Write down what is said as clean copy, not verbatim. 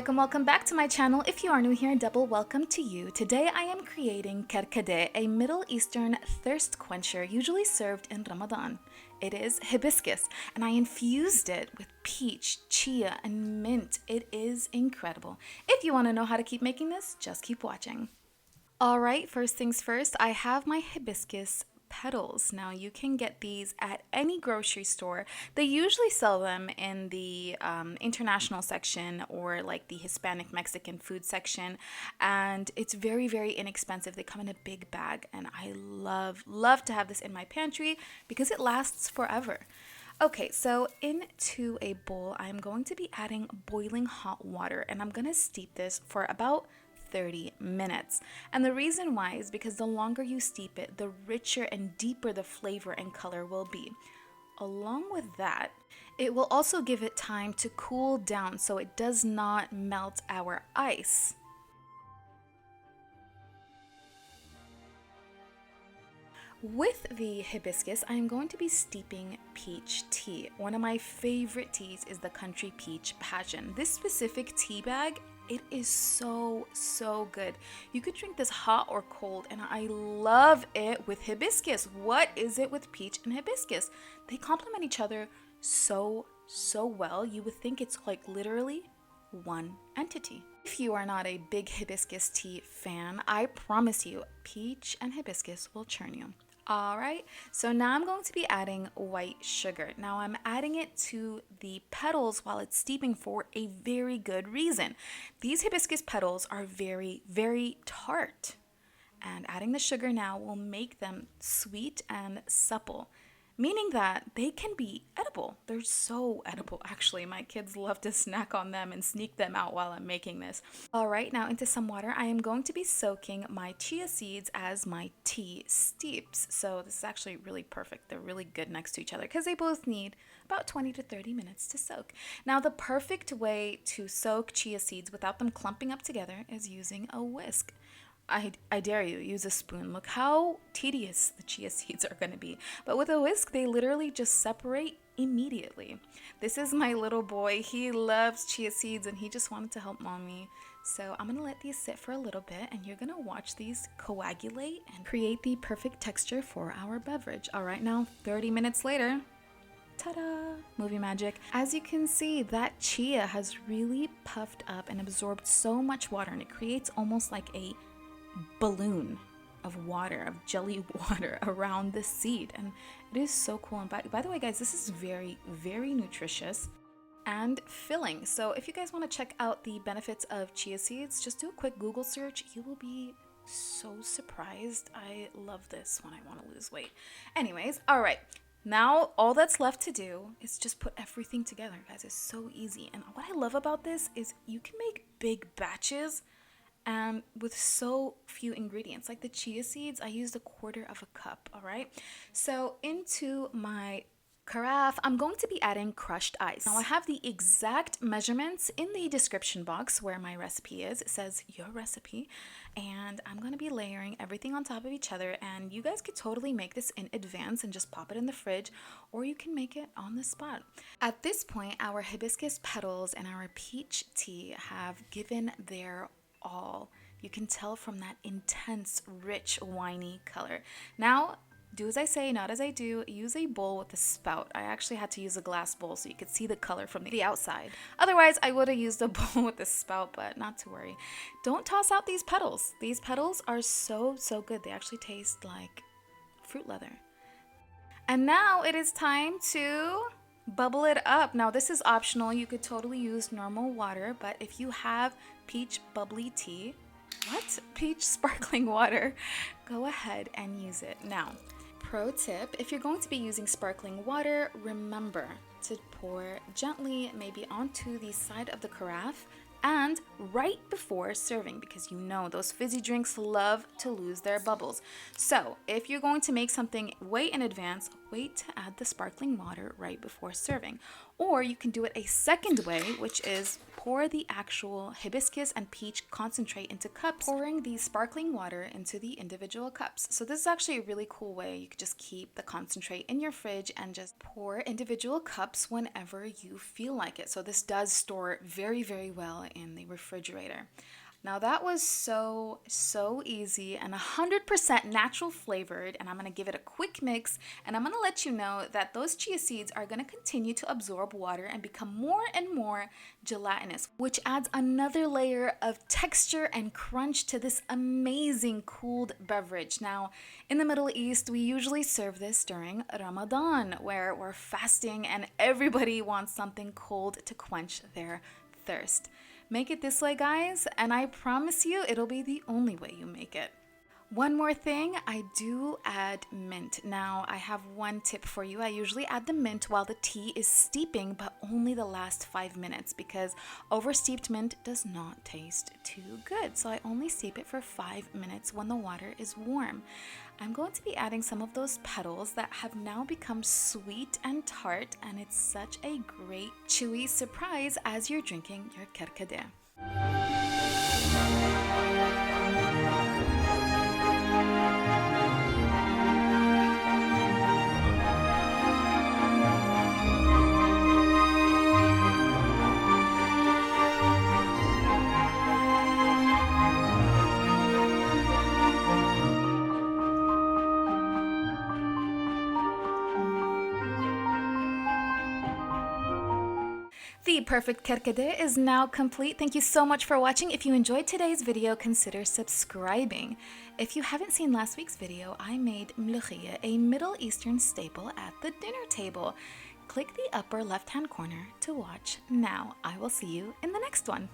alaikum, welcome back to my channel. If you are new here, double welcome to you. Today I am creating KARKADEH, a Middle Eastern thirst quencher usually served in Ramadan. It is hibiscus and I infused it with peach, chia, and mint. It is incredible. If you want to know how to keep making this, just keep watching. Alright, first things first, I have my hibiscus petals. Now you can get these at any grocery store. They usually sell them in the international section or like the Hispanic Mexican food section, and it's very inexpensive. They come in a big bag and I love to have this in my pantry because it lasts forever. Okay, so into a bowl I'm going to be adding boiling hot water and I'm going to steep this for about 30 minutes. And the reason why is because the longer you steep it, the richer and deeper the flavor and color will be. Along with that, it will also give it time to cool down so it does not melt our ice. With the hibiscus, I am going to be steeping peach tea. One of my favorite teas is the Country Peach Passion. This specific tea bag, it is so good. You could drink this hot or cold, and I love it with hibiscus. What is it with peach and hibiscus? They complement each other so well. You would think it's like literally one entity. If you are not a big hibiscus tea fan, I promise you, peach and hibiscus will churn you. Alright, so now I'm going to be adding white sugar. Now I'm adding it to the petals while it's steeping for a very good reason. These hibiscus petals are very tart, and adding the sugar now will make them sweet and supple, meaning that they can be edible. They're so edible, actually. My kids love to snack on them and sneak them out while I'm making this. All right, now into some water. I am going to be soaking my chia seeds as my tea steeps. So this is actually really perfect. They're really good next to each other because they both need about 20 to 30 minutes to soak. Now, the perfect way to soak chia seeds without them clumping up together is using a whisk. I dare you, use a spoon. Look how tedious the chia seeds are going to be. But with a whisk, they literally just separate immediately. This is my little boy. He loves chia seeds and he just wanted to help mommy. So I'm going to let these sit for a little bit and you're going to watch these coagulate and create the perfect texture for our beverage. All right, now 30 minutes later, ta-da! Movie magic. As you can see, that chia has really puffed up and absorbed so much water, and it creates almost like a balloon of water, of jelly water around the seed, and it is so cool. And by the way, guys, this is very nutritious and filling. So if you guys want to check out the benefits of chia seeds, just do a quick Google search. You will be so surprised. I love this when I want to lose weight. Anyways, all right, now all that's left to do is just put everything together, guys. It's so easy. And what I love about this is you can make big batches and with so few ingredients. Like the chia seeds, I used 1/4 of a cup. All right, so into my carafe, I'm going to be adding crushed ice. Now I have the exact measurements in the description box where my recipe is. It says your recipe, and I'm going to be layering everything on top of each other, and you guys could totally make this in advance and just pop it in the fridge, or you can make it on the spot. At this point, our hibiscus petals and our peach tea have given their all. You can tell from that intense, rich, winey color. Now, do as I say, not as I do. Use a bowl with a spout. I actually had to use a glass bowl so you could see the color from the outside. Otherwise, I would have used a bowl with a spout, but not to worry. Don't toss out these petals. These petals are so good. They actually taste like fruit leather. And now it is time to bubble it up. Now this is optional. You could totally use normal water, but if you have peach bubbly tea, peach sparkling water, go ahead and use it. Now, pro tip, if you're going to be using sparkling water, remember to pour gently, maybe onto the side of the carafe and right before serving, because you know those fizzy drinks love to lose their bubbles. So if you're going to make something way in advance, wait to add the sparkling water right before serving. Or you can do it a second way, which is pour the actual hibiscus and peach concentrate into cups, pouring the sparkling water into the individual cups. So this is actually a really cool way. You could just keep the concentrate in your fridge and just pour individual cups whenever you feel like it. So this does store very, very well in the refrigerator. Now that was so easy and 100% natural flavored, and I'm going to give it a quick mix, and I'm going to let you know that those chia seeds are going to continue to absorb water and become more and more gelatinous, which adds another layer of texture and crunch to this amazing cooled beverage. Now, in the Middle East, we usually serve this during Ramadan, where we're fasting and everybody wants something cold to quench their thirst. Make it this way, guys, and I promise you it'll be the only way you make it. One more thing, I do add mint. Now, I have one tip for you. I usually add the mint while the tea is steeping, but only the last 5 minutes, because oversteeped mint does not taste too good. So I only steep it for 5 minutes when the water is warm. I'm going to be adding some of those petals that have now become sweet and tart, and it's such a great chewy surprise as you're drinking your KARKADEH. The perfect KARKADEH is now complete. Thank you so much for watching. If you enjoyed today's video, consider subscribing. If you haven't seen last week's video, I made mlokhia, a Middle Eastern staple at the dinner table. Click the upper left-hand corner to watch now. I will see you in the next one.